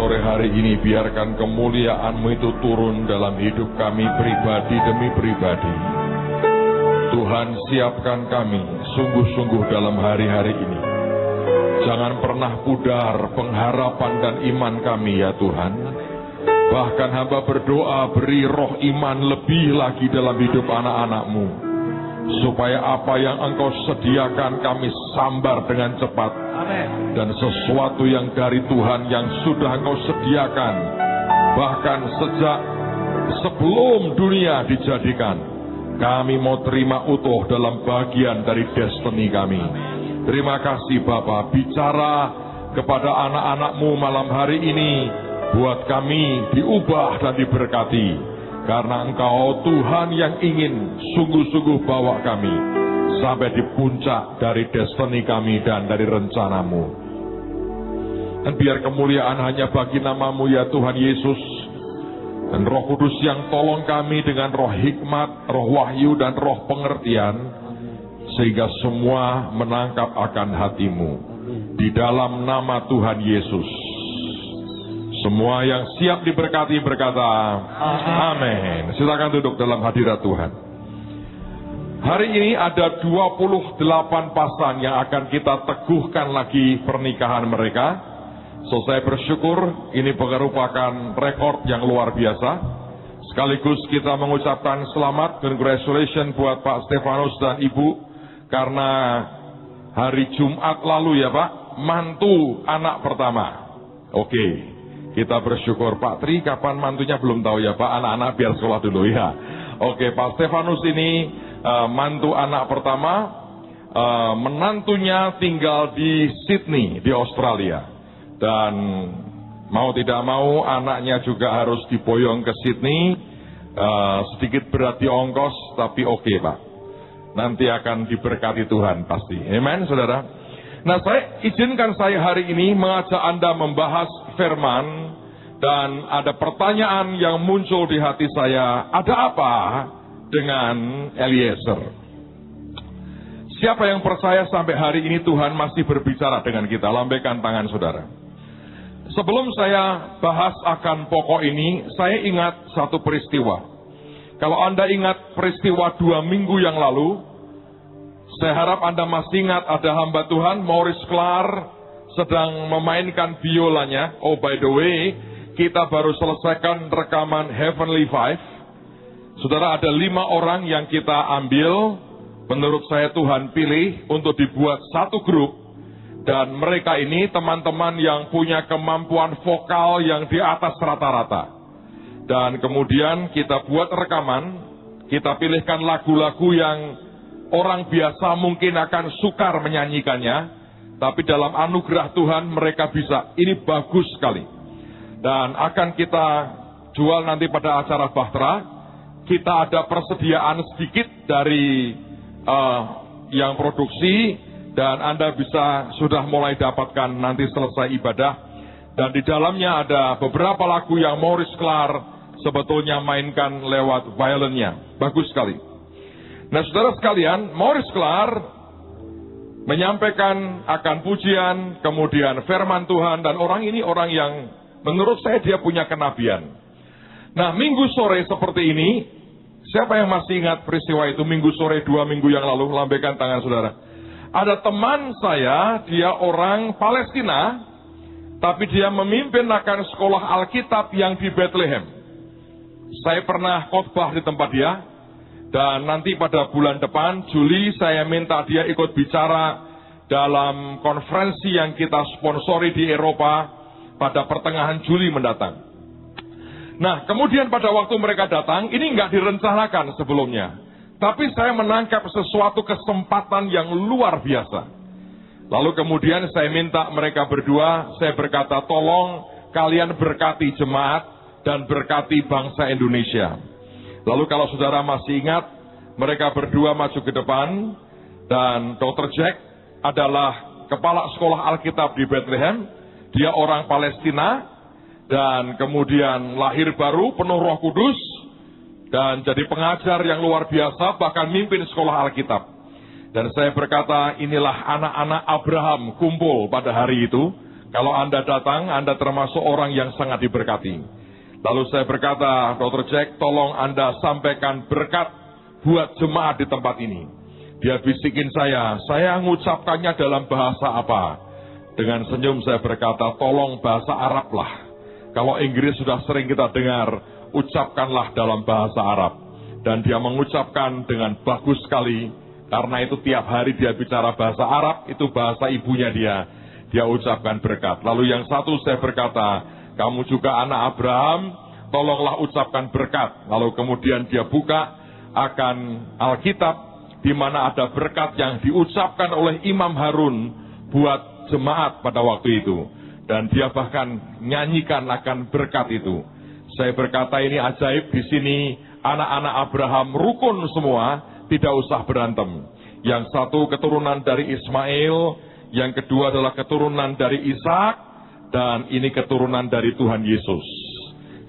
sore hari ini biarkan kemuliaan-Mu itu turun dalam hidup kami pribadi demi pribadi. Tuhan, siapkan kami sungguh-sungguh dalam hari-hari ini. Jangan pernah pudar pengharapan dan iman kami ya Tuhan. Bahkan hamba berdoa beri roh iman lebih lagi dalam hidup anak-anak-Mu. Supaya apa yang Engkau sediakan kami sambar dengan cepat. Amen. Dan sesuatu yang dari Tuhan yang sudah Engkau sediakan. Bahkan sejak sebelum dunia dijadikan. Kami mau terima utuh dalam bagian dari destiny kami. Terima kasih Bapa, bicara kepada anak-anak-Mu malam hari ini. Buat kami diubah dan diberkati. Karena Engkau Tuhan yang ingin sungguh-sungguh bawa kami. Sampai di puncak dari destiny kami dan dari rencana-Mu. Dan biar kemuliaan hanya bagi nama-Mu ya Tuhan Yesus. Dan Roh Kudus yang tolong kami dengan roh hikmat, roh wahyu, dan roh pengertian. Sehingga semua menangkap akan hati-Mu. Di dalam nama Tuhan Yesus. Semua yang siap diberkati berkata, amin. Silakan duduk dalam hadirat Tuhan. Hari ini ada 28 pasang yang akan kita teguhkan lagi pernikahan mereka. So saya bersyukur ini merupakan rekor yang luar biasa. Sekaligus kita mengucapkan selamat, congratulations buat Pak Stefanus dan Ibu. Karena hari Jumat lalu ya Pak, mantu anak pertama. Oke, kita bersyukur. Pak Tri kapan mantunya belum tahu ya Pak, anak-anak biar sekolah dulu ya. Oke, Pak Stefanus ini mantu anak pertama, menantunya tinggal di Sydney, di Australia. Dan mau tidak mau anaknya juga harus diboyong ke Sydney. Sedikit berat di ongkos, tapi oke Pak. Nanti akan diberkati Tuhan pasti. Amen saudara. Nah izinkan saya hari ini mengajak Anda membahas firman. Dan ada pertanyaan yang muncul di hati saya. Ada apa dengan Eliezer? Siapa yang percaya sampai hari ini Tuhan masih berbicara dengan kita? Lambaikan tangan saudara. Sebelum saya bahas akan pokok ini, saya ingat satu peristiwa. Kalau Anda ingat peristiwa 2 minggu yang lalu, saya harap Anda masih ingat ada hamba Tuhan, Maurice Clark, sedang memainkan biolanya. Oh by the way, kita baru selesaikan rekaman Heavenly Five. Saudara, ada 5 orang yang kita ambil, menurut saya Tuhan pilih untuk dibuat satu grup. Dan mereka ini teman-teman yang punya kemampuan vokal yang di atas rata-rata. Dan kemudian kita buat rekaman, kita pilihkan lagu-lagu yang orang biasa mungkin akan sukar menyanyikannya. Tapi dalam anugerah Tuhan mereka bisa. Ini bagus sekali. Dan akan kita jual nanti pada acara Bahtera. Kita ada persediaan sedikit dari yang produksi. Dan Anda bisa sudah mulai dapatkan nanti selesai ibadah. Dan di dalamnya ada beberapa lagu yang Maurice Clark sebetulnya mainkan lewat violinnya. Bagus sekali. Nah saudara sekalian, Maurice Clark menyampaikan akan pujian, kemudian firman Tuhan. Dan orang ini orang yang menurut saya dia punya kenabian. Nah minggu sore seperti ini, siapa yang masih ingat peristiwa itu minggu sore 2 minggu yang lalu? Lambaikan tangan saudara. Ada teman saya, dia orang Palestina, tapi dia memimpin akan sekolah Alkitab yang di Bethlehem. Saya pernah khotbah di tempat dia, dan nanti pada bulan depan, Juli, saya minta dia ikut bicara dalam konferensi yang kita sponsori di Eropa pada pertengahan Juli mendatang. Nah, kemudian pada waktu mereka datang, ini nggak direncanakan sebelumnya. Tapi saya menangkap sesuatu kesempatan yang luar biasa. Lalu kemudian saya minta mereka berdua, saya berkata, tolong kalian berkati jemaat dan berkati bangsa Indonesia. Lalu kalau saudara masih ingat, mereka berdua maju ke depan, dan Dr. Jack adalah kepala sekolah Alkitab di Bethlehem. Dia orang Palestina, dan kemudian lahir baru, penuh Roh Kudus, dan jadi pengajar yang luar biasa, bahkan mimpin sekolah Alkitab. Dan saya berkata, inilah anak-anak Abraham kumpul pada hari itu. Kalau Anda datang, Anda termasuk orang yang sangat diberkati. Lalu saya berkata, Dr. Jack, tolong Anda sampaikan berkat buat jemaat di tempat ini. Dia bisikin saya mengucapkannya dalam bahasa apa? Dengan senyum saya berkata, tolong bahasa Arab lah. Kalau Inggris sudah sering kita dengar, ucapkanlah dalam bahasa Arab. Dan dia mengucapkan dengan bagus sekali, karena itu tiap hari dia bicara bahasa Arab, itu bahasa ibunya dia. Dia ucapkan berkat. Lalu yang satu saya berkata, kamu juga anak Abraham, tolonglah ucapkan berkat. Lalu kemudian dia buka akan Alkitab, di mana ada berkat yang diucapkan oleh Imam Harun buat jemaat pada waktu itu. Dan dia bahkan nyanyikan akan berkat itu. Saya berkata ini ajaib, di sini anak-anak Abraham rukun semua, tidak usah berantem. Yang satu keturunan dari Ismail, yang kedua adalah keturunan dari Ishak, dan ini keturunan dari Tuhan Yesus.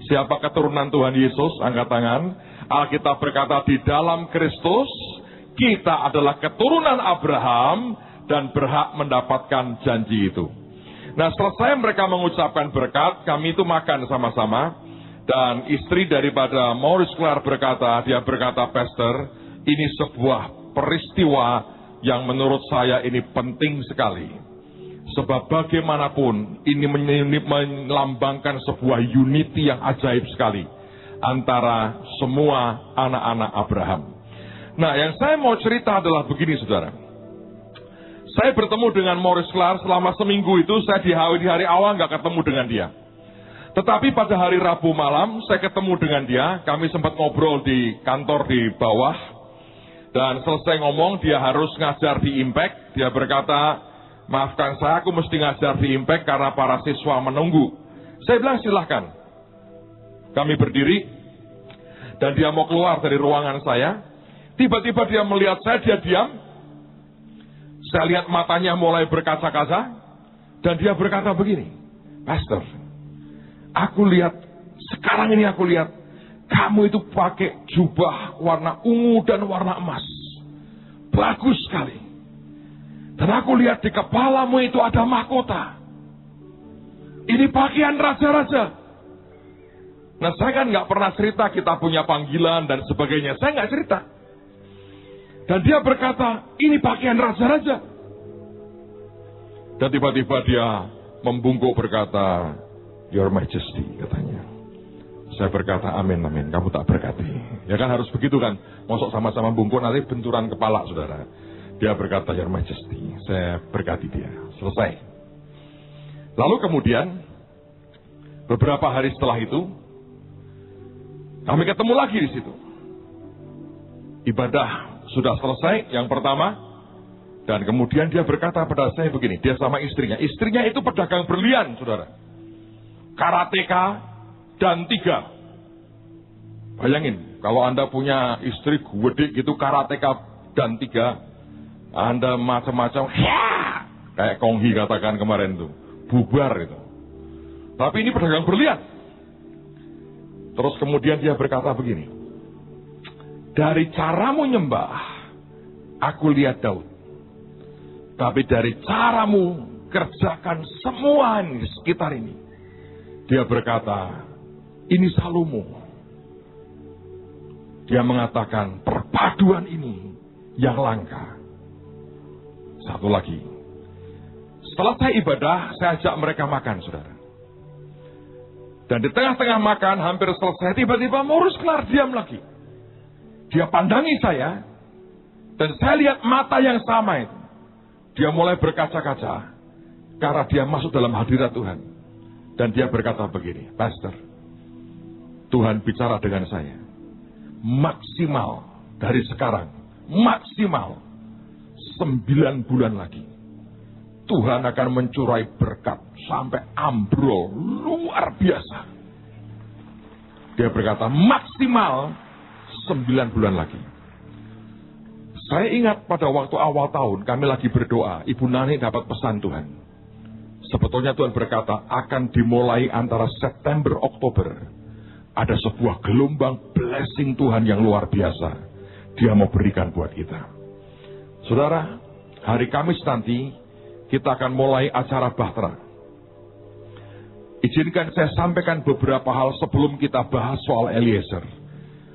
Siapa keturunan Tuhan Yesus? Angkat tangan. Alkitab berkata di dalam Kristus, kita adalah keturunan Abraham dan berhak mendapatkan janji itu. Nah, selesai mereka mengucapkan berkat, kami itu makan sama-sama. Dan istri daripada Maurice Clark berkata, dia berkata, Pastor, ini sebuah peristiwa yang menurut saya ini penting sekali. Sebab bagaimanapun ini melambangkan sebuah unity yang ajaib sekali antara semua anak-anak Abraham. Nah, yang saya mau cerita adalah begini, saudara. Saya bertemu dengan Maurice Clark selama seminggu itu, saya di hari awal nggak ketemu dengan dia. Tetapi pada hari Rabu malam, saya ketemu dengan dia, kami sempat ngobrol di kantor di bawah, dan selesai ngomong, dia harus ngajar di Impact. Dia berkata, maafkan saya, aku mesti ngajar di Impact karena para siswa menunggu. Saya bilang, silahkan. Kami berdiri, dan dia mau keluar dari ruangan saya. Tiba-tiba dia melihat saya, dia diam. Saya lihat matanya mulai berkaca-kaca, dan dia berkata begini, Pastor, aku lihat, sekarang ini aku lihat, kamu itu pakai jubah warna ungu dan warna emas. Bagus sekali. Dan aku lihat di kepalamu itu ada mahkota. Ini pakaian raja-raja. Nah, saya kan nggak pernah cerita kita punya panggilan dan sebagainya. Saya nggak cerita. Dan dia berkata, ini pakaian raja-raja. Dan tiba-tiba dia membungkuk berkata, Your Majesty, katanya. Saya berkata, amin, amin, kamu tak berkati. Ya kan harus begitu kan. Masuk sama-sama bungkuk, nanti benturan kepala, saudara. Dia berkata, Your Majesty, saya berkati dia. Selesai. Lalu kemudian, beberapa hari setelah itu, kami ketemu lagi di situ. Ibadah sudah selesai, yang pertama. Dan kemudian dia berkata pada saya begini, dia sama istrinya. Istrinya itu pedagang berlian, saudara. Karateka dan 3. Bayangin, kalau Anda punya istri gede gitu, karateka dan 3, Anda macam-macam, kayak Konghi katakan kemarin tuh, bubar itu. Tapi ini pedagang berlian. Terus kemudian dia berkata begini, dari caramu nyembah, aku lihat Daud. Tapi dari caramu kerjakan semua di sekitar ini. Dia berkata, ini Salomo. Dia mengatakan, perpaduan ini yang langka. Satu lagi. Setelah saya ibadah, saya ajak mereka makan, saudara. Dan di tengah-tengah makan, hampir selesai, tiba-tiba Maurice Clark diam lagi. Dia pandangi saya, dan saya lihat mata yang sama itu. Dia mulai berkaca-kaca, karena dia masuk dalam hadirat Tuhan. Dan dia berkata begini, Pastor, Tuhan bicara dengan saya. Maksimal dari sekarang, maksimal 9 bulan lagi. Tuhan akan mencurai berkat sampai ambrol, luar biasa. Dia berkata, maksimal 9 bulan lagi. Saya ingat pada waktu awal tahun, kami lagi berdoa, Ibu Nani dapat pesan Tuhan. Sebetulnya Tuhan berkata, akan dimulai antara September, Oktober. Ada sebuah gelombang blessing Tuhan yang luar biasa. Dia mau berikan buat kita. Saudara, hari Kamis nanti, kita akan mulai acara Bahtera. Izinkan saya sampaikan beberapa hal sebelum kita bahas soal Eliezer.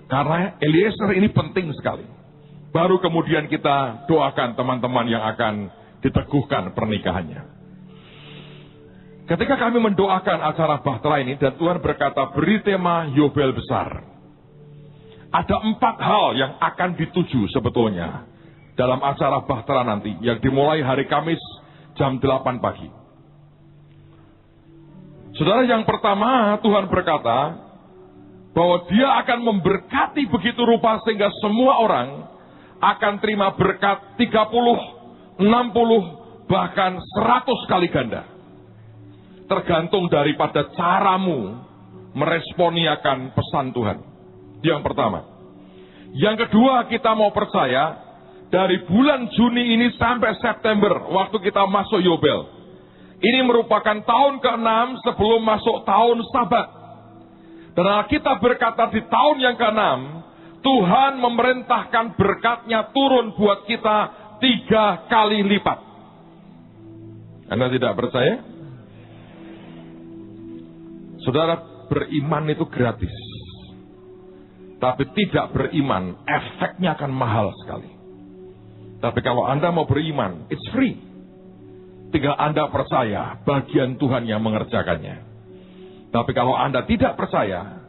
Karena Eliezer ini penting sekali. Baru kemudian kita doakan teman-teman yang akan diteguhkan pernikahannya. Ketika kami mendoakan acara bahtera ini dan Tuhan berkata beri tema Yobel besar. Ada 4 hal yang akan dituju sebetulnya dalam acara bahtera nanti yang dimulai hari Kamis jam 8 pagi. Saudara, yang pertama Tuhan berkata bahwa Dia akan memberkati begitu rupa sehingga semua orang akan terima berkat 30, 60, bahkan 100 kali ganda. Tergantung daripada caramu meresponi akan pesan Tuhan. Yang pertama. Yang kedua, kita mau percaya dari bulan Juni ini sampai September, waktu kita masuk Yobel. Ini merupakan tahun ke-6 sebelum masuk tahun Sabat. Dan kita berkata di tahun yang ke-6, Tuhan memerintahkan berkatnya turun buat kita 3 kali lipat. Anda tidak percaya? Saudara, beriman itu gratis. Tapi tidak beriman, efeknya akan mahal sekali. Tapi kalau Anda mau beriman, it's free. Tinggal Anda percaya, bagian Tuhan yang mengerjakannya. Tapi kalau Anda tidak percaya,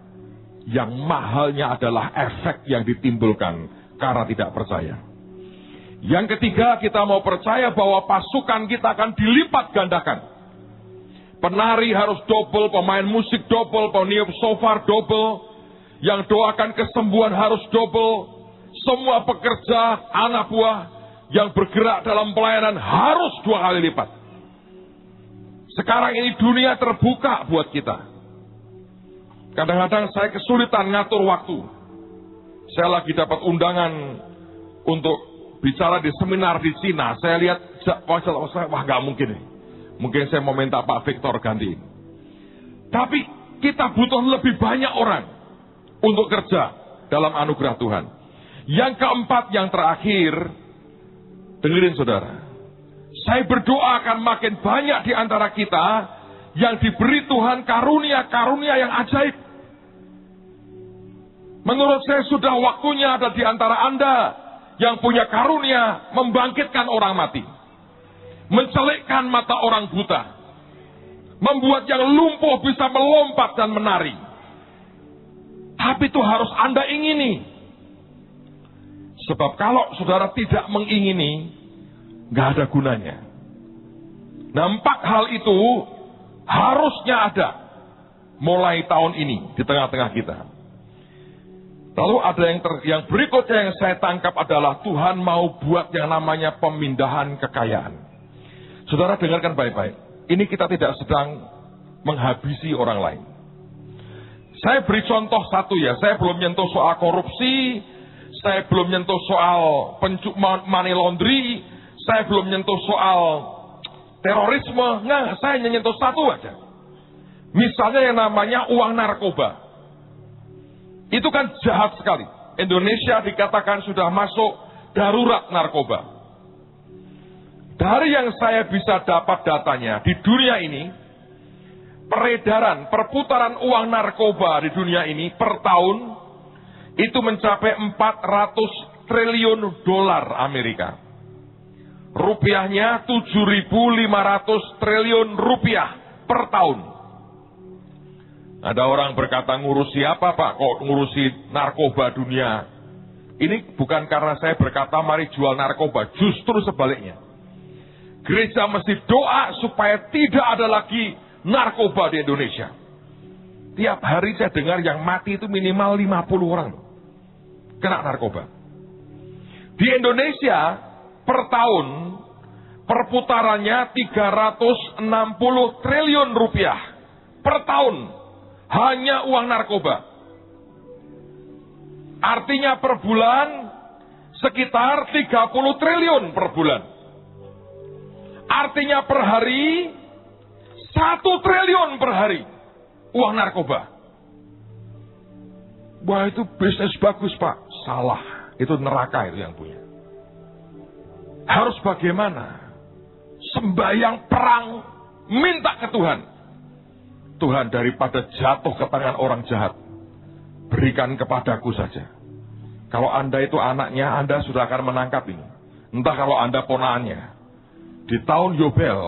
yang mahalnya adalah efek yang ditimbulkan karena tidak percaya. Yang ketiga, kita mau percaya bahwa pasukan kita akan dilipat gandakan. Penari harus double, pemain musik double, peniup shofar double, yang doakan kesembuhan harus double, semua pekerja, anak buah yang bergerak dalam pelayanan harus 2 kali lipat. Sekarang ini dunia terbuka buat kita. Kadang-kadang saya kesulitan ngatur waktu. Saya lagi dapat undangan untuk bicara di seminar di Cina. Saya lihat, wah nggak mungkin nih. Mungkin saya mau minta Pak Victor gantiin. Tapi kita butuh lebih banyak orang untuk kerja dalam anugerah Tuhan. Yang keempat, yang terakhir, dengerin saudara. Saya berdoa akan makin banyak di antara kita yang diberi Tuhan karunia-karunia yang ajaib. Menurut saya sudah waktunya ada di antara Anda yang punya karunia membangkitkan orang mati. Mencelikkan mata orang buta. Membuat yang lumpuh bisa melompat dan menari. Tapi itu harus Anda ingini. Sebab kalau saudara tidak mengingini, nggak ada gunanya. Nah, 4 hal itu harusnya ada mulai tahun ini di tengah-tengah kita. Lalu ada yang berikutnya yang saya tangkap adalah Tuhan mau buat yang namanya pemindahan kekayaan. Saudara dengarkan baik-baik. Ini kita tidak sedang menghabisi orang lain. Saya beri contoh satu ya. Saya belum nyentuh soal korupsi. Saya belum nyentuh soal money laundry. Saya belum nyentuh soal terorisme. Nah, saya nyentuh satu aja. Misalnya yang namanya uang narkoba. Itu kan jahat sekali. Indonesia dikatakan sudah masuk darurat narkoba. Dari yang saya bisa dapat datanya, di dunia ini, perputaran uang narkoba di dunia ini per tahun, itu mencapai 400 triliun dolar Amerika. Rupiahnya 7.500 triliun rupiah per tahun. Ada orang berkata, ngurusi apa Pak? Kok ngurusi narkoba dunia? Ini bukan karena saya berkata mari jual narkoba, justru sebaliknya. Gereja mesti doa supaya tidak ada lagi narkoba di Indonesia. Tiap hari saya dengar yang mati itu minimal 50 orang kena narkoba. Di Indonesia per tahun perputarannya 360 triliun rupiah per tahun hanya uang narkoba. Artinya per bulan sekitar 30 triliun per bulan. Artinya per hari 1 triliun per hari uang narkoba. Wah, itu bisnis bagus Pak. Salah, itu neraka itu yang punya. Harus bagaimana? Sembahyang perang, minta ke Tuhan. Tuhan, daripada jatuh ke tangan orang jahat, berikan kepadaku saja. Kalau Anda itu anaknya, Anda sudah akan menangkap ini. Entah kalau Anda ponaannya. Di tahun Yobel,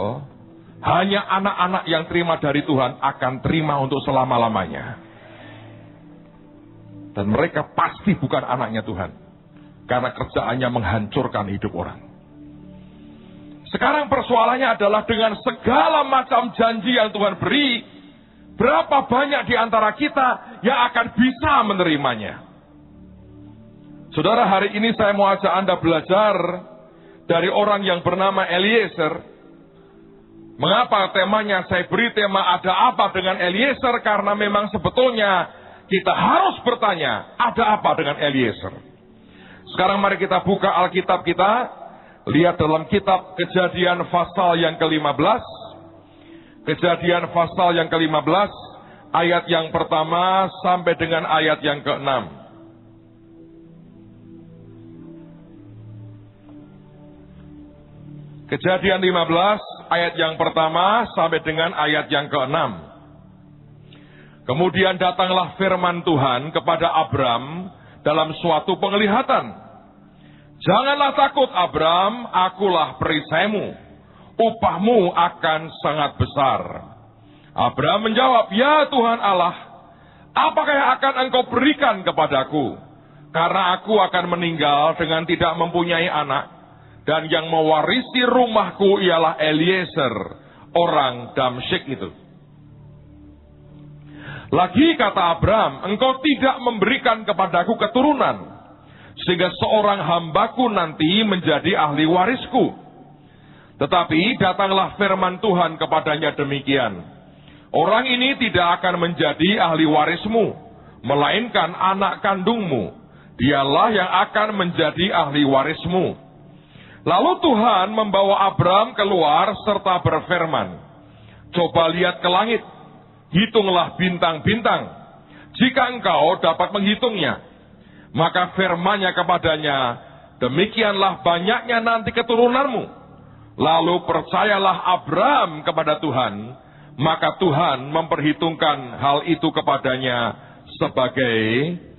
hanya anak-anak yang terima dari Tuhan akan terima untuk selama-lamanya. Dan mereka pasti bukan anaknya Tuhan. Karena kerjaannya menghancurkan hidup orang. Sekarang persoalannya adalah dengan segala macam janji yang Tuhan beri, berapa banyak di antara kita yang akan bisa menerimanya? Saudara, hari ini saya mau ajak Anda belajar dari orang yang bernama Eliezer. Mengapa temanya saya beri tema ada apa dengan Eliezer? Karena memang sebetulnya kita harus bertanya, ada apa dengan Eliezer? Sekarang mari kita buka Alkitab kita. Lihat dalam kitab Kejadian pasal yang ke-15. Kejadian pasal yang ke-15, ayat yang pertama sampai dengan ayat yang ke-6. Kejadian 15, ayat yang pertama sampai dengan ayat yang ke-6. Kemudian datanglah firman Tuhan kepada Abram dalam suatu penglihatan. Janganlah takut Abram, akulah perisaimu. Upahmu akan sangat besar. Abram menjawab, ya Tuhan Allah, apakah yang akan engkau berikan kepadaku? Karena aku akan meninggal dengan tidak mempunyai anak. Dan yang mewarisi rumahku ialah Eliezer, orang Damsyik itu. Lagi kata Abram, engkau tidak memberikan kepadaku keturunan, sehingga seorang hambaku nanti menjadi ahli warisku. Tetapi datanglah firman Tuhan kepadanya demikian. Orang ini tidak akan menjadi ahli warismu, melainkan anak kandungmu. Dialah yang akan menjadi ahli warismu. Lalu Tuhan membawa Abram keluar serta berfirman, coba lihat ke langit, hitunglah bintang-bintang, jika engkau dapat menghitungnya. Maka firman-Nya kepadanya, demikianlah banyaknya nanti keturunanmu. Lalu percayalah Abram kepada Tuhan, maka Tuhan memperhitungkan hal itu kepadanya sebagai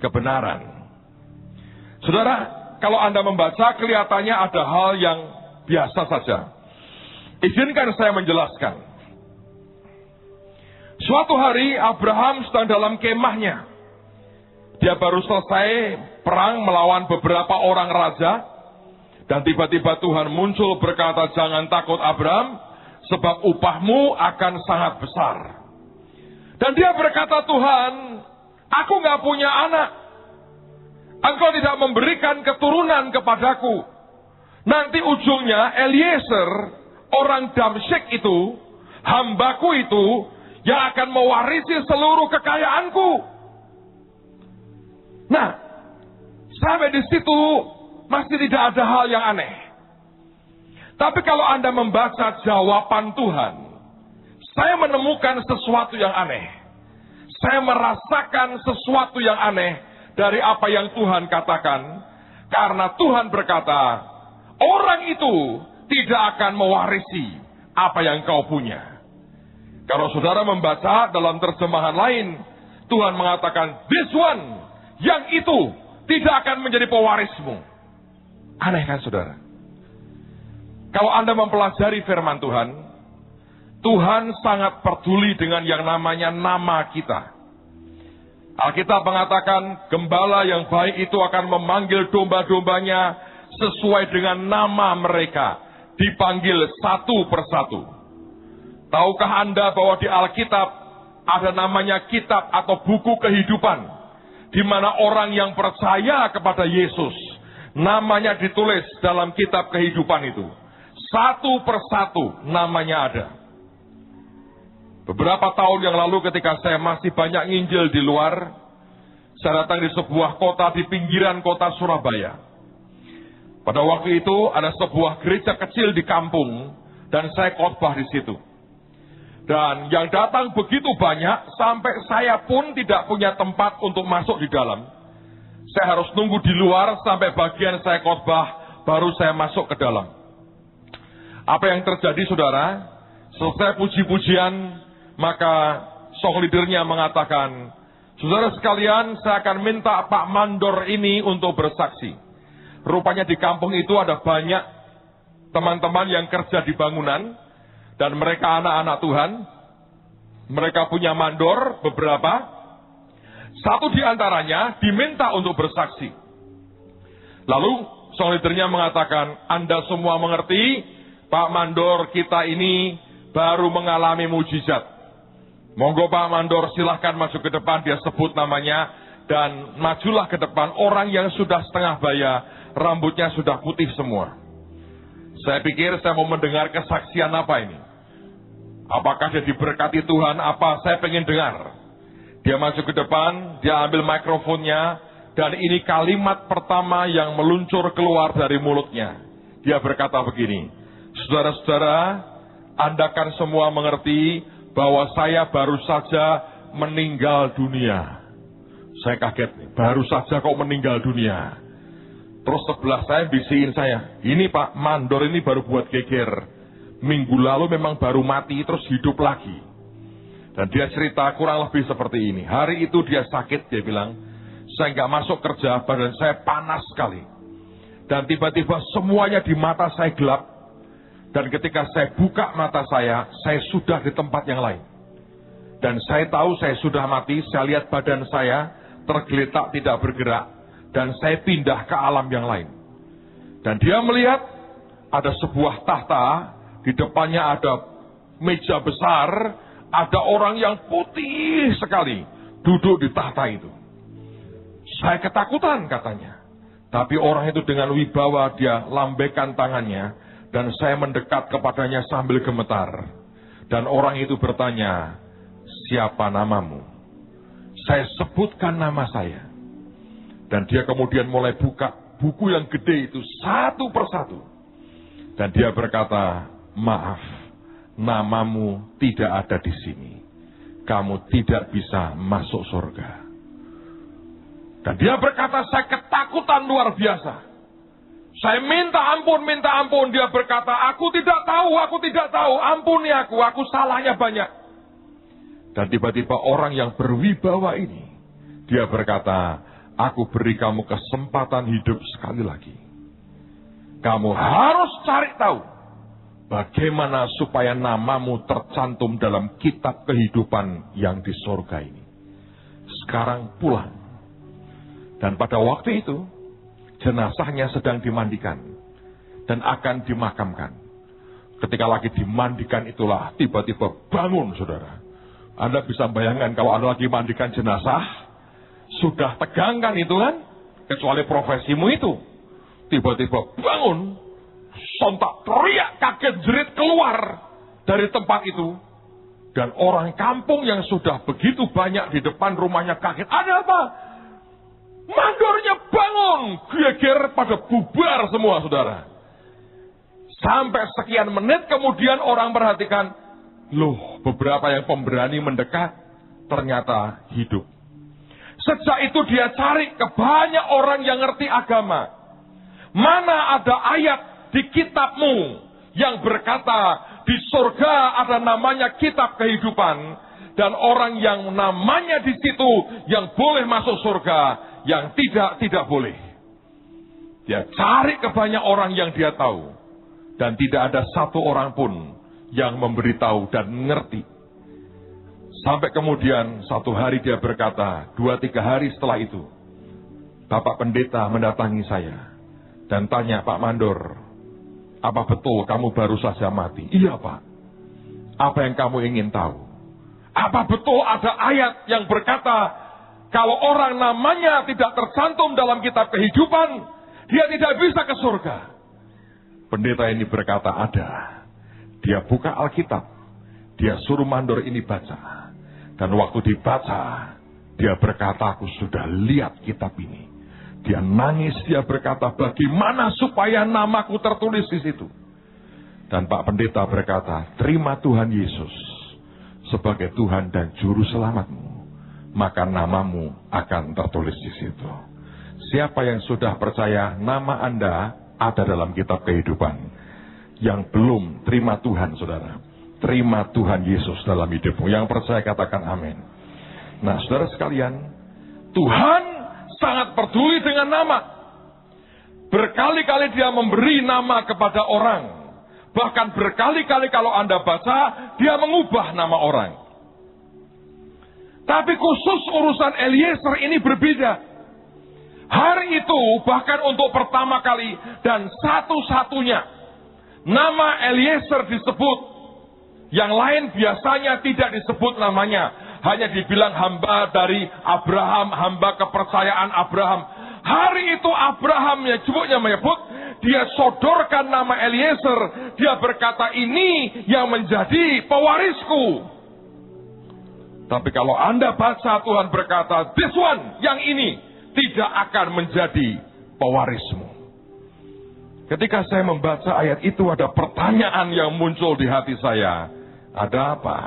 kebenaran. Saudara, kalau Anda membaca kelihatannya ada hal yang biasa saja. Izinkan saya menjelaskan. Suatu hari Abraham sedang dalam kemahnya. Dia baru selesai perang melawan beberapa orang raja. Dan tiba-tiba Tuhan muncul berkata, jangan takut Abram, sebab upahmu akan sangat besar. Dan dia berkata, Tuhan, aku gak punya anak. Engkau tidak memberikan keturunan kepadaku. Nanti ujungnya Eliezer, orang Damsyik itu, hambaku itu, yang akan mewarisi seluruh kekayaanku. Nah, sampai di situ masih tidak ada hal yang aneh. Tapi kalau Anda membaca jawaban Tuhan, saya menemukan sesuatu yang aneh. Saya merasakan sesuatu yang aneh dari apa yang Tuhan katakan. Karena Tuhan berkata, orang itu tidak akan mewarisi apa yang kau punya. Kalau saudara membaca dalam terjemahan lain, Tuhan mengatakan, this one, yang itu tidak akan menjadi pewarismu. Aneh kan saudara? Kalau Anda mempelajari firman Tuhan, Tuhan sangat peduli dengan yang namanya nama kita. Alkitab mengatakan, gembala yang baik itu akan memanggil domba-dombanya sesuai dengan nama mereka, dipanggil satu persatu. Tahukah Anda bahwa di Alkitab ada namanya kitab atau buku kehidupan, di mana orang yang percaya kepada Yesus, namanya ditulis dalam kitab kehidupan itu. Satu persatu namanya ada. Beberapa tahun yang lalu ketika saya masih banyak nginjil di luar, saya datang di sebuah kota di pinggiran kota Surabaya. Pada waktu itu ada sebuah gereja kecil di kampung, dan saya khotbah di situ. Dan yang datang begitu banyak, sampai saya pun tidak punya tempat untuk masuk di dalam. Saya harus nunggu di luar sampai bagian saya khotbah, baru saya masuk ke dalam. Apa yang terjadi saudara? Selesai puji-pujian, maka song leadernya mengatakan, saudara sekalian, saya akan minta Pak Mandor ini untuk bersaksi. Rupanya di kampung itu ada banyak teman-teman yang kerja di bangunan, dan mereka anak-anak Tuhan. Mereka punya mandor beberapa. Satu di antaranya diminta untuk bersaksi. Lalu song leadernya mengatakan, Anda semua mengerti, Pak Mandor kita ini baru mengalami mujizat. Monggo Pak Mandor silahkan maju ke depan, dia sebut namanya, dan majulah ke depan orang yang sudah setengah baya, rambutnya sudah putih semua. Saya pikir saya mau mendengar kesaksian apa ini. Apakah dia diberkati Tuhan? Apa? Saya pengen dengar. Dia maju ke depan, dia ambil mikrofonnya, dan ini kalimat pertama yang meluncur keluar dari mulutnya. Dia berkata begini, saudara-saudara, Anda kan semua mengerti bahwa saya baru saja meninggal dunia. Saya kaget, baru saja kok meninggal dunia. Terus sebelah saya bisikin saya, ini Pak Mandor ini baru buat geger. Minggu lalu memang baru mati, terus hidup lagi. Dan dia cerita kurang lebih seperti ini. Hari itu dia sakit, dia bilang, saya nggak masuk kerja, badan saya panas sekali. Dan tiba-tiba semuanya di mata saya gelap. Dan ketika saya buka mata saya sudah di tempat yang lain. Dan saya tahu saya sudah mati, saya lihat badan saya tergeletak tidak bergerak. Dan saya pindah ke alam yang lain. Dan dia melihat ada sebuah tahta, di depannya ada meja besar, ada orang yang putih sekali duduk di tahta itu. Saya ketakutan katanya. Tapi orang itu dengan wibawa dia lambaikan tangannya, dan saya mendekat kepadanya sambil gemetar. Dan orang itu bertanya, siapa namamu? Saya sebutkan nama saya. Dan dia kemudian mulai buka buku yang gede itu satu persatu. Dan dia berkata, maaf, namamu tidak ada di sini. Kamu tidak bisa masuk surga. Dan dia berkata, saya ketakutan luar biasa. Saya minta ampun. Dia berkata, aku tidak tahu, ampuni aku salahnya banyak. Dan tiba-tiba orang yang berwibawa ini, dia berkata, aku beri kamu kesempatan hidup sekali lagi. Kamu harus cari tahu bagaimana supaya namamu tercantum dalam kitab kehidupan yang di surga ini. Sekarang pulang. Dan pada waktu itu, jenazahnya sedang dimandikan dan akan dimakamkan. Ketika lagi dimandikan itulah tiba-tiba bangun, saudara. Anda bisa bayangkan kalau Anda lagi mandikan jenazah, sudah tegang kan itu kan? Kecuali profesimu itu. Tiba-tiba bangun, sontak teriak kaget jerit keluar dari tempat itu. Dan orang kampung yang sudah begitu banyak di depan rumahnya kaget. Ada apa? Mandornya bangun, geger pada bubar semua, saudara. Sampai sekian menit kemudian orang perhatikan, loh, beberapa yang pemberani mendekat, ternyata hidup. Sejak itu dia cari ke banyak orang yang ngerti agama. Mana ada ayat di kitabmu yang berkata, di surga ada namanya kitab kehidupan, dan orang yang namanya di situ yang boleh masuk surga, yang tidak boleh. Dia cari ke banyak orang yang dia tahu. Dan tidak ada satu orang pun yang memberitahu dan mengerti. Sampai kemudian satu hari dia berkata, 2-3 hari setelah itu, Bapak Pendeta mendatangi saya. Dan tanya, Pak Mandor, apa betul kamu baru saja mati? Iya Pak. Apa yang kamu ingin tahu? Apa betul ada ayat yang berkata, kalau orang namanya tidak tercantum dalam kitab kehidupan, dia tidak bisa ke surga? Pendeta ini berkata ada. Dia buka Alkitab. Dia suruh Mandor ini baca. Dan waktu dibaca, dia berkata, aku sudah lihat kitab ini. Dia nangis, dia berkata, bagaimana supaya namaku tertulis di situ? Dan Pak Pendeta berkata, terima Tuhan Yesus sebagai Tuhan dan Juru Selamatmu, maka namamu akan tertulis di situ. Siapa yang sudah percaya nama Anda ada dalam kitab kehidupan? Yang belum terima Tuhan, saudara, terima Tuhan Yesus dalam hidupmu. Yang percaya katakan amin. Nah, saudara sekalian, Tuhan sangat peduli dengan nama. Berkali-kali dia memberi nama kepada orang. Bahkan berkali-kali kalau Anda baca, dia mengubah nama orang. Tapi khusus urusan Eliezer ini berbeda. Hari itu bahkan untuk pertama kali dan satu-satunya nama Eliezer disebut. Yang lain biasanya tidak disebut namanya. Hanya dibilang hamba dari Abraham, hamba kepercayaan Abraham. Hari itu Abraham yang menyebut, dia sodorkan nama Eliezer. Dia berkata, ini yang menjadi pewarisku. Tapi kalau Anda baca, Tuhan berkata, this one, yang ini tidak akan menjadi pewarismu. Ketika saya membaca ayat itu, ada pertanyaan yang muncul di hati saya. Ada apa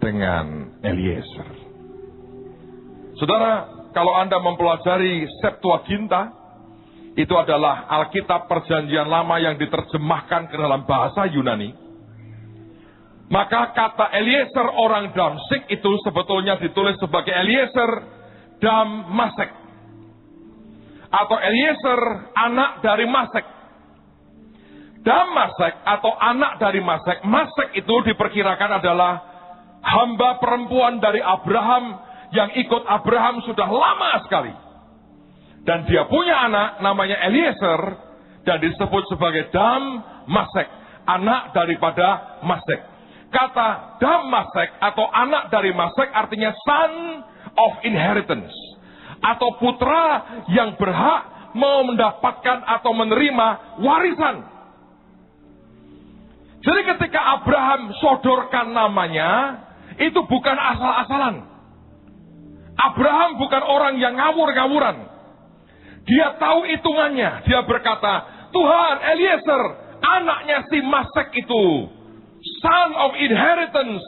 dengan Eliezer? Saudara, kalau Anda mempelajari Septuaginta, itu adalah Alkitab Perjanjian Lama yang diterjemahkan ke dalam bahasa Yunani. Maka kata Eliezer orang Damsyik itu sebetulnya ditulis sebagai Eliezer Damasek. Atau Eliezer anak dari Masek. Damasek atau anak dari Masek. Masek itu diperkirakan adalah hamba perempuan dari Abraham yang ikut Abraham sudah lama sekali. Dan dia punya anak namanya Eliezer dan disebut sebagai Damasek, anak daripada Masek. Kata Damasek atau anak dari Masek artinya son of inheritance atau putra yang berhak mau mendapatkan atau menerima warisan. Jadi ketika Abraham sodorkan namanya, itu bukan asal-asalan. Abraham bukan orang yang ngawur-ngawuran. Dia tahu hitungannya. Dia berkata, Tuhan, Eliezer, anaknya si Masek itu, son of inheritance,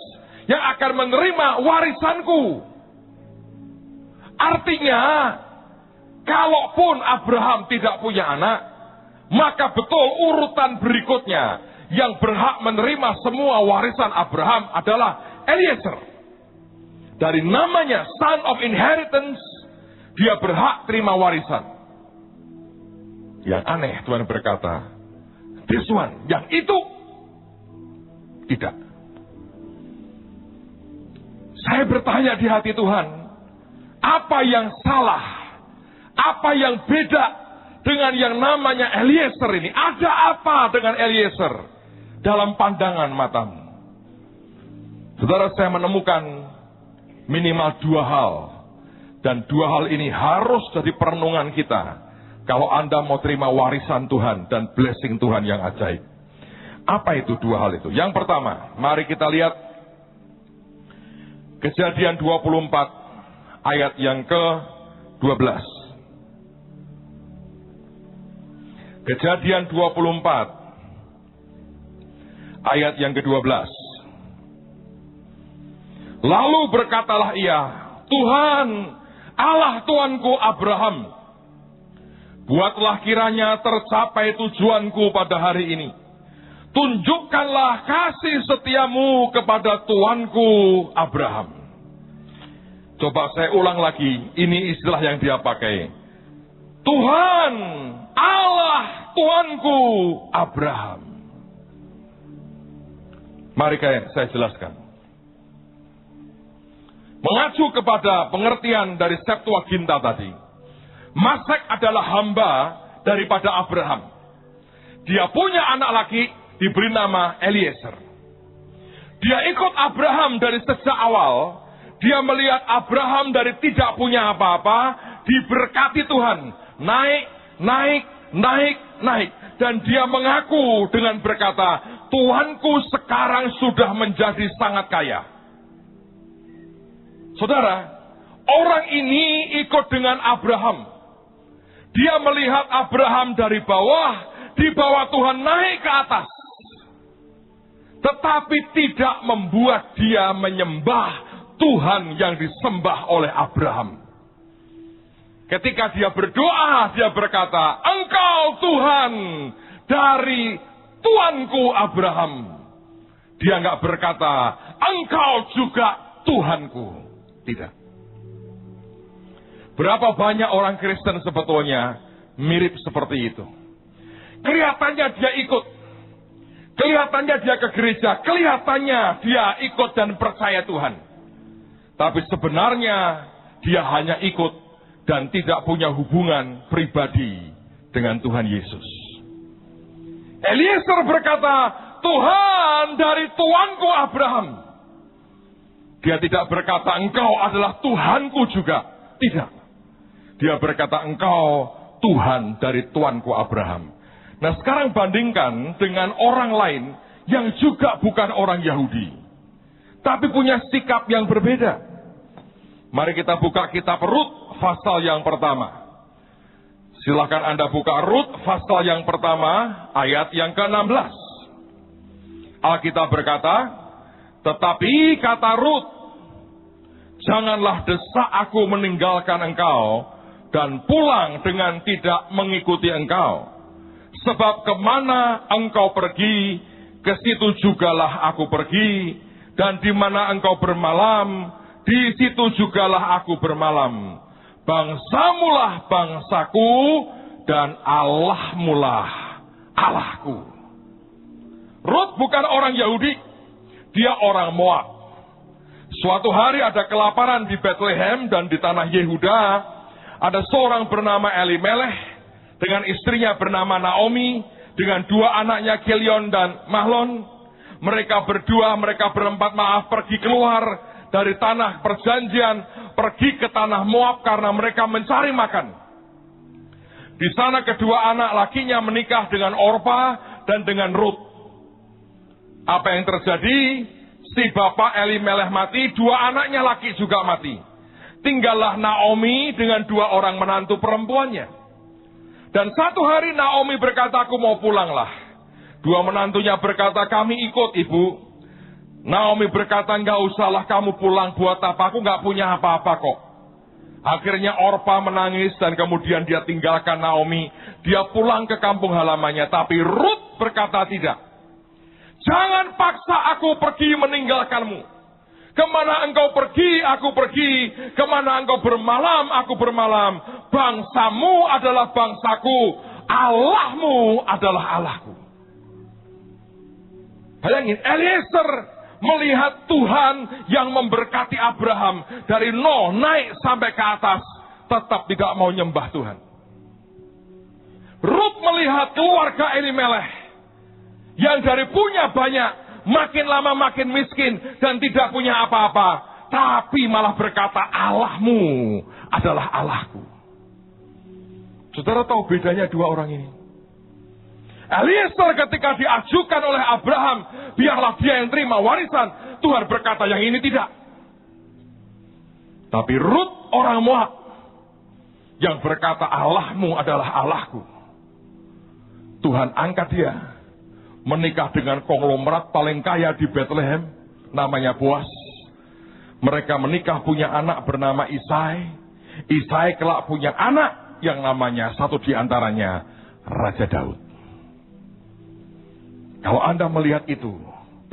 yang akan menerima warisanku. Artinya, kalaupun Abraham tidak punya anak, maka betul urutan berikutnya yang berhak menerima semua warisan Abraham adalah Eliezer. Dari namanya son of inheritance, dia berhak terima warisan. Yang aneh, Tuhan berkata, this one, yang itu tidak. Saya bertanya di hati Tuhan, apa yang salah? Apa yang beda dengan yang namanya Eliezer ini? Ada apa dengan Eliezer dalam pandangan matamu? Saudara, saya menemukan minimal dua hal. Dan dua hal ini harus jadi perenungan kita. Kalau Anda mau terima warisan Tuhan dan blessing Tuhan yang ajaib. Apa itu dua hal itu? Yang pertama, mari kita lihat Kejadian 24 ayat yang ke-12. Kejadian 24 ayat yang ke-12. Lalu berkatalah ia, Tuhan, Allah Tuanku Abraham, buatlah kiranya tercapai tujuanku pada hari ini. Tunjukkanlah kasih setiamu kepada Tuanku Abraham. Coba saya ulang lagi, ini istilah yang dia pakai. Tuhan, Allah Tuanku Abraham. Mari saya jelaskan. Mengacu kepada pengertian dari Septuaginta tadi, Masek adalah hamba daripada Abraham. Dia punya anak laki, diberi nama Eliezer. Dia ikut Abraham dari sejak awal. Dia melihat Abraham dari tidak punya apa-apa, diberkati Tuhan. Naik, naik, naik, naik. Dan dia mengaku dengan berkata, Tuanku sekarang sudah menjadi sangat kaya. Saudara, orang ini ikut dengan Abraham. Dia melihat Abraham dari bawah, di bawah Tuhan naik ke atas. Tetapi tidak membuat dia menyembah Tuhan yang disembah oleh Abraham. Ketika dia berdoa, dia berkata, Engkau Tuhan dari Tuanku Abraham. Dia nggak berkata, engkau juga Tuhanku. Tidak. Berapa banyak orang Kristen sebetulnya mirip seperti itu. Kelihatannya dia ikut. Kelihatannya dia ke gereja. Kelihatannya dia ikut dan percaya Tuhan. Tapi sebenarnya dia hanya ikut dan tidak punya hubungan pribadi dengan Tuhan Yesus. Eliezer berkata, Tuhan dari tuanku Abraham. Dia tidak berkata, engkau adalah Tuhanku juga. Tidak. Dia berkata, engkau Tuhan dari tuanku Abraham. Nah, sekarang bandingkan dengan orang lain yang juga bukan orang Yahudi, tapi punya sikap yang berbeda. Mari kita buka kitab Rut pasal yang pertama. Silakan Anda buka Rut pasal yang pertama, ayat yang ke-16. Alkitab berkata, tetapi kata Rut, janganlah desak aku meninggalkan engkau dan pulang dengan tidak mengikuti engkau. Sebab kemana engkau pergi, ke situ jugalah aku pergi. Dan di mana engkau bermalam, di situ jugalah aku bermalam. Bangsamulah bangsaku, dan Allahmulah Allahku. Rut bukan orang Yahudi, dia orang Moab. Suatu hari ada kelaparan di Bethlehem dan di tanah Yehuda. Ada seorang bernama Elimelech dengan istrinya bernama Naomi, dengan dua anaknya Kilion dan Mahlon. Mereka berempat pergi keluar dari tanah perjanjian, pergi ke tanah Moab karena mereka mencari makan. Di sana kedua anak lakinya menikah dengan Orpa dan dengan Rut. Apa yang terjadi? Si bapak Elimelech mati, dua anaknya laki juga mati. Tinggallah Naomi dengan dua orang menantu perempuannya. Dan satu hari Naomi berkata, aku mau pulanglah. Dua menantunya berkata, kami ikut ibu. Naomi berkata, enggak usahlah kamu pulang, buat apa? Aku enggak punya apa-apa kok. Akhirnya Orpa menangis dan kemudian dia tinggalkan Naomi. Dia pulang ke kampung halamannya. Tapi Rut berkata tidak. Jangan paksa aku pergi meninggalkanmu. Kemana engkau pergi, aku pergi. Kemana engkau bermalam, aku bermalam. Bangsamu adalah bangsaku. Allahmu adalah Allahku. Bayangin, Eliezer melihat Tuhan yang memberkati Abraham. Dari nol naik sampai ke atas. Tetap tidak mau nyembah Tuhan. Rut melihat keluarga Elimelech. Yang dari punya banyak. Makin lama makin miskin dan tidak punya apa-apa. Tapi malah berkata, Allahmu adalah Allahku. Saudara tahu bedanya dua orang ini? Eliezer ketika diajukan oleh Abraham, biarlah dia yang terima warisan. Tuhan berkata, yang ini tidak. Tapi Rut orang Moab yang berkata, Allahmu adalah Allahku. Tuhan angkat dia. Menikah dengan konglomerat paling kaya di Bethlehem, namanya Boas. Mereka menikah punya anak bernama Isai. Isai kelak punya anak yang namanya satu di antaranya Raja Daud. Kalau Anda melihat itu,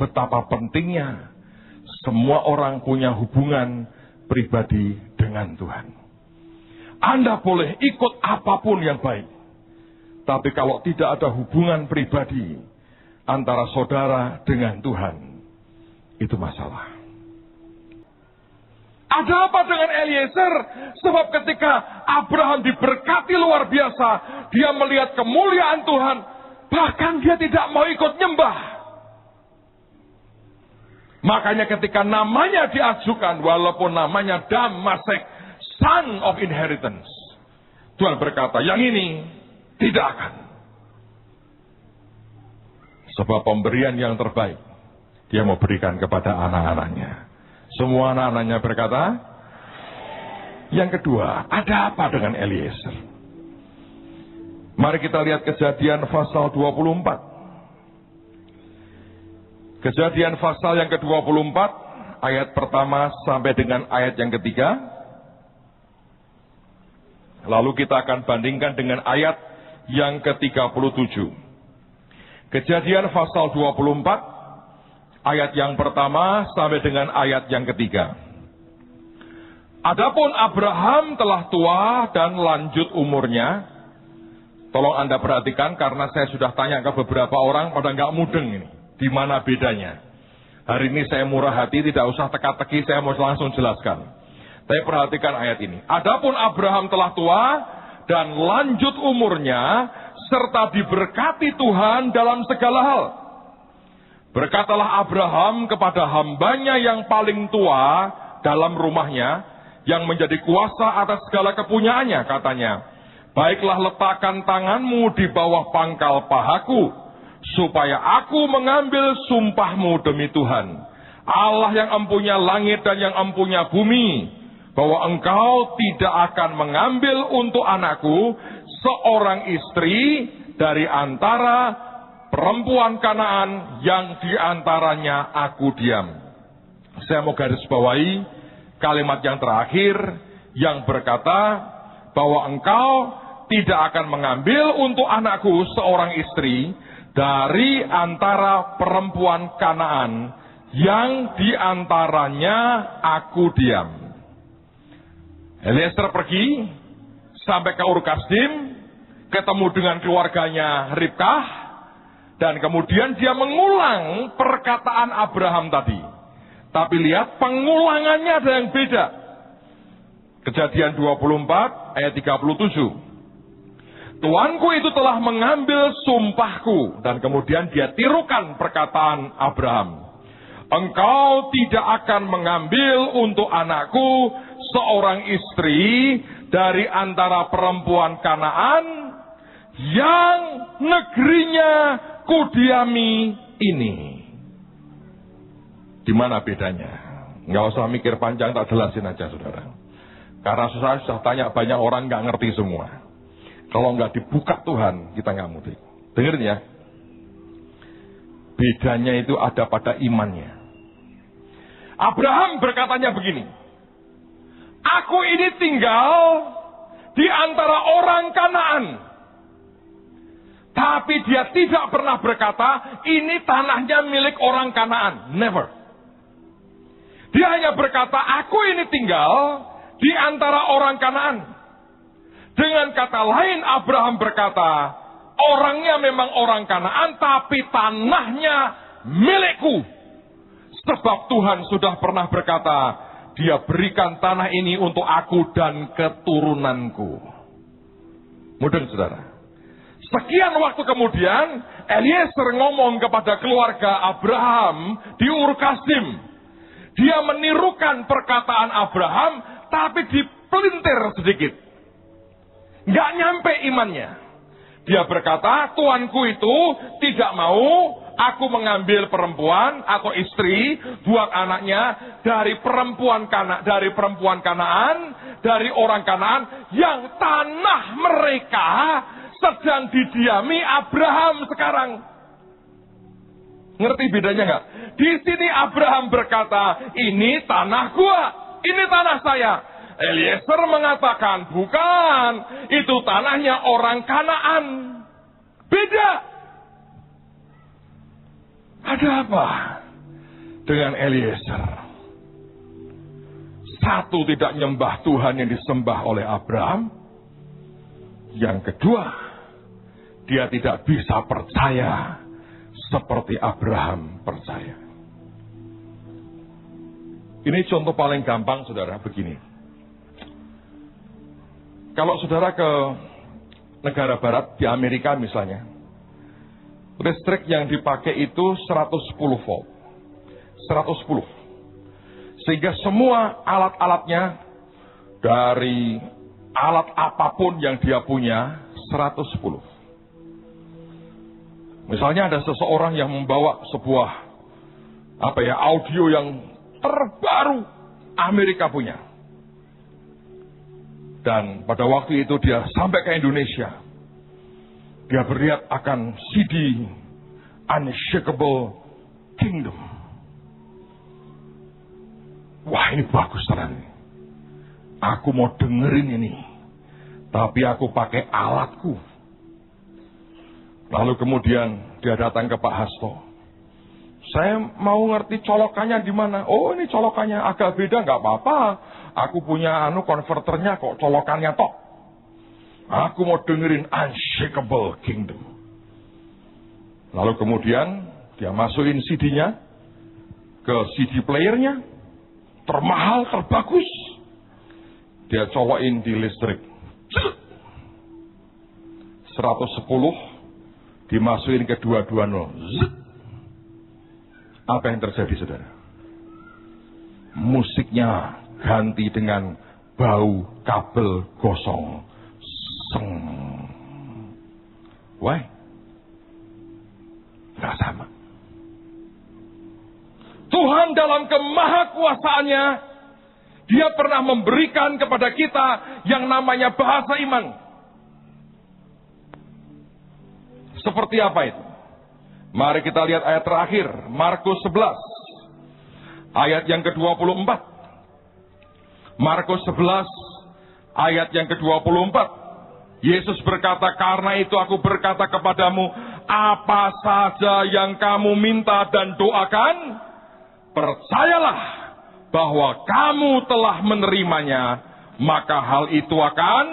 betapa pentingnya semua orang punya hubungan pribadi dengan Tuhan. Anda boleh ikut apapun yang baik. Tapi kalau tidak ada hubungan pribadi antara saudara dengan Tuhan, itu masalah. Ada apa dengan Eliezer? Sebab ketika Abraham diberkati luar biasa, dia melihat kemuliaan Tuhan, bahkan dia tidak mau ikut nyembah. Makanya ketika namanya diajukan, walaupun namanya Damasek, son of inheritance, Tuhan berkata, yang ini tidak akan. Sebab pemberian yang terbaik dia mau berikan kepada anak-anaknya. Semua anak-anaknya berkata. Yang kedua, ada apa dengan Eliezer? Mari kita lihat Kejadian pasal 24. Kejadian pasal yang ke-24, ayat pertama sampai dengan ayat yang ketiga. Lalu kita akan bandingkan dengan ayat yang ke-37. Kejadian pasal 24, ayat yang pertama sampai dengan ayat yang ketiga. Adapun Abraham telah tua dan lanjut umurnya. Tolong Anda perhatikan karena saya sudah tanya ke beberapa orang pada nggak mudeng ini. Di mana bedanya? Hari ini saya murah hati, tidak usah teka-teki, saya mau langsung jelaskan. Tapi perhatikan ayat ini. Adapun Abraham telah tua dan lanjut umurnya, serta diberkati Tuhan dalam segala hal. Berkatalah Abraham kepada hambanya yang paling tua dalam rumahnya, yang menjadi kuasa atas segala kepunyaannya, katanya, baiklah letakkan tanganmu di bawah pangkal pahaku, supaya aku mengambil sumpahmu demi Tuhan, Allah yang empunya langit dan yang empunya bumi, bahwa engkau tidak akan mengambil untuk anakku seorang istri dari antara perempuan Kanaan yang diantaranya aku diam. Saya mau garis bawahi kalimat yang terakhir yang berkata bahwa engkau tidak akan mengambil untuk anakku seorang istri dari antara perempuan Kanaan yang diantaranya aku diam. Eliezer pergi sampai ke Ur Kasdim, ketemu dengan keluarganya Ribkah, dan kemudian dia mengulang perkataan Abraham tadi. Tapi lihat pengulangannya ada yang beda. Kejadian 24 ayat 37. Tuanku itu telah mengambil sumpahku. Dan kemudian dia tirukan perkataan Abraham. Engkau tidak akan mengambil untuk anakku seorang istri dari antara perempuan Kanaan yang negerinya kudiami ini. Di mana bedanya? Nggak usah mikir panjang, tak jelasin aja saudara. Karena saya sudah tanya banyak orang nggak ngerti semua. Kalau nggak dibuka Tuhan, kita nggak ngerti. Dengerin ya. Bedanya itu ada pada imannya. Abraham berkatanya begini. Aku ini tinggal di antara orang Kanaan. Tapi dia tidak pernah berkata, ini tanahnya milik orang Kanaan. Never. Dia hanya berkata, aku ini tinggal di antara orang Kanaan. Dengan kata lain, Abraham berkata, orangnya memang orang Kanaan, tapi tanahnya milikku. Sebab Tuhan sudah pernah berkata, dia berikan tanah ini untuk aku dan keturunanku. Mudeng saudara. Sekian waktu kemudian, Eliezer ngomong kepada keluarga Abraham di Ur Kasdim. Dia menirukan perkataan Abraham, tapi dipelintir sedikit. Nggak nyampe imannya. Dia berkata, tuanku itu tidak mau aku mengambil perempuan atau istri buat anaknya dari perempuan Kanaan, dari orang Kanaan yang tanah mereka sedang didiami Abraham sekarang. Ngerti bedanya nggak? Di sini Abraham berkata, ini tanah gua, ini tanah saya. Eliezer mengatakan, bukan, itu tanahnya orang Kanaan. Beda. Ada apa dengan Eliezer? Satu, tidak nyembah Tuhan yang disembah oleh Abraham. Yang kedua, dia tidak bisa percaya seperti Abraham percaya. Ini contoh paling gampang, saudara, begini. Kalau saudara ke negara barat, di Amerika misalnya, listrik yang dipakai itu 110 volt. 110. Sehingga semua alat-alatnya, dari alat apapun yang dia punya, 110. Misalnya ada seseorang yang membawa sebuah audio yang terbaru Amerika punya. Dan pada waktu itu dia sampai ke Indonesia. Dia berlihat akan CD Unshakable Kingdom. Wah, ini bagus terang. Aku mau dengerin ini. Tapi aku pakai alatku. Lalu kemudian dia datang ke Pak Hasto. Saya mau ngerti colokannya di mana. Oh, ini colokannya agak beda, nggak apa-apa. Aku punya konverternya kok, colokannya tok. Aku mau dengerin Unshakable Kingdom. Lalu kemudian dia masukin CD-nya ke CD playernya, termahal, terbagus. Dia colokin di listrik. 110 dimasukin ke 220. Apa yang terjadi, saudara? Musiknya ganti dengan bau kabel gosong. Seng. Why? Gak sama. Tuhan dalam kemahakuasaannya, Dia pernah memberikan kepada kita yang namanya bahasa iman. Seperti apa itu? Mari kita lihat ayat terakhir, Markus 11, ayat yang ke-24. Markus 11, ayat yang ke-24. Yesus berkata, karena itu aku berkata kepadamu, apa saja yang kamu minta dan doakan, percayalah bahwa kamu telah menerimanya, maka hal itu akan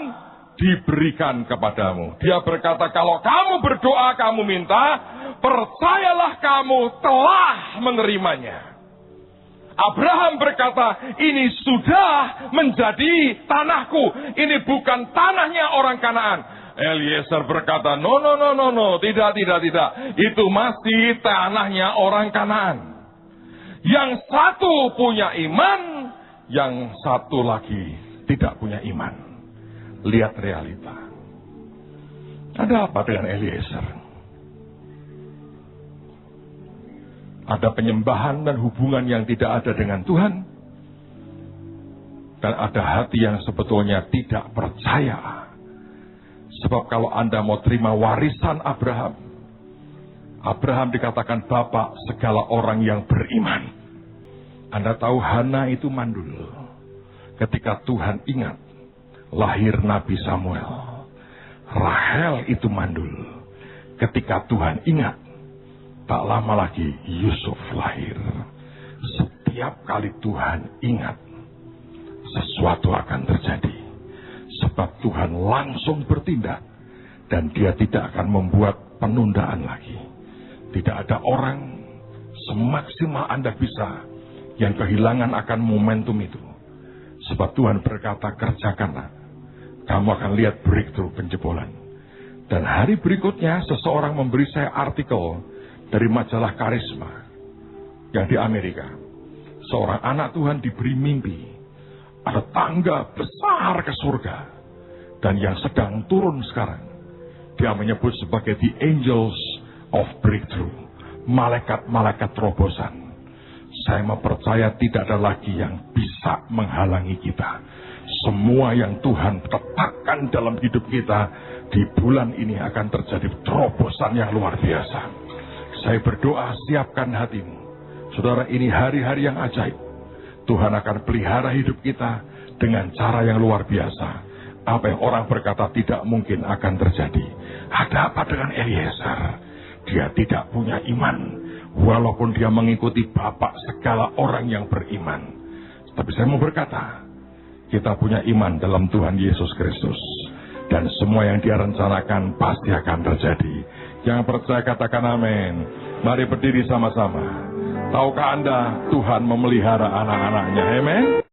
diberikan kepadamu. Dia berkata, kalau kamu berdoa, kamu minta, percayalah kamu telah menerimanya. Abraham berkata, ini sudah menjadi tanahku. Ini bukan tanahnya orang Kanaan. Eliezer berkata, no, tidak. Itu masih tanahnya orang Kanaan. Yang satu punya iman, yang satu lagi tidak punya iman. Lihat realita. Ada apa dengan Eliezer? Ada penyembahan dan hubungan yang tidak ada dengan Tuhan. Dan ada hati yang sebetulnya tidak percaya. Sebab kalau Anda mau terima warisan Abraham, Abraham dikatakan bapak segala orang yang beriman. Anda tahu Hana itu mandul. Ketika Tuhan ingat lahir Nabi Samuel. Rahel itu mandul. Ketika Tuhan ingat, tak lama lagi Yusuf lahir. Setiap kali Tuhan ingat, sesuatu akan terjadi. Sebab Tuhan langsung bertindak. Dan Dia tidak akan membuat penundaan lagi. Tidak ada orang semaksimal Anda bisa yang kehilangan akan momentum itu. Sebab Tuhan berkata, kerjakanlah. Kamu akan lihat breakthrough, penjebolan. Dan hari berikutnya seseorang memberi saya artikel dari majalah Karisma yang di Amerika. Seorang anak Tuhan diberi mimpi. Ada tangga besar ke surga. Dan yang sedang turun sekarang, dia menyebut sebagai the angels of breakthrough. Malaikat-malaikat terobosan. Saya mempercaya tidak ada lagi yang bisa menghalangi kita. Semua yang Tuhan tetapkan dalam hidup kita di bulan ini akan terjadi terobosan yang luar biasa. Saya berdoa, siapkan hatimu. Saudara, ini hari-hari yang ajaib. Tuhan akan pelihara hidup kita dengan cara yang luar biasa. Apa yang orang berkata tidak mungkin akan terjadi. Ada apa dengan Eliezer? Dia tidak punya iman. Walaupun dia mengikuti bapak segala orang yang beriman. Tapi saya mau berkata, kita punya iman dalam Tuhan Yesus Kristus. Dan semua yang Dia rencanakan pasti akan terjadi. Yang percaya katakan amin. Mari berdiri sama-sama. Tahukah Anda Tuhan memelihara anak-anaknya? Amin.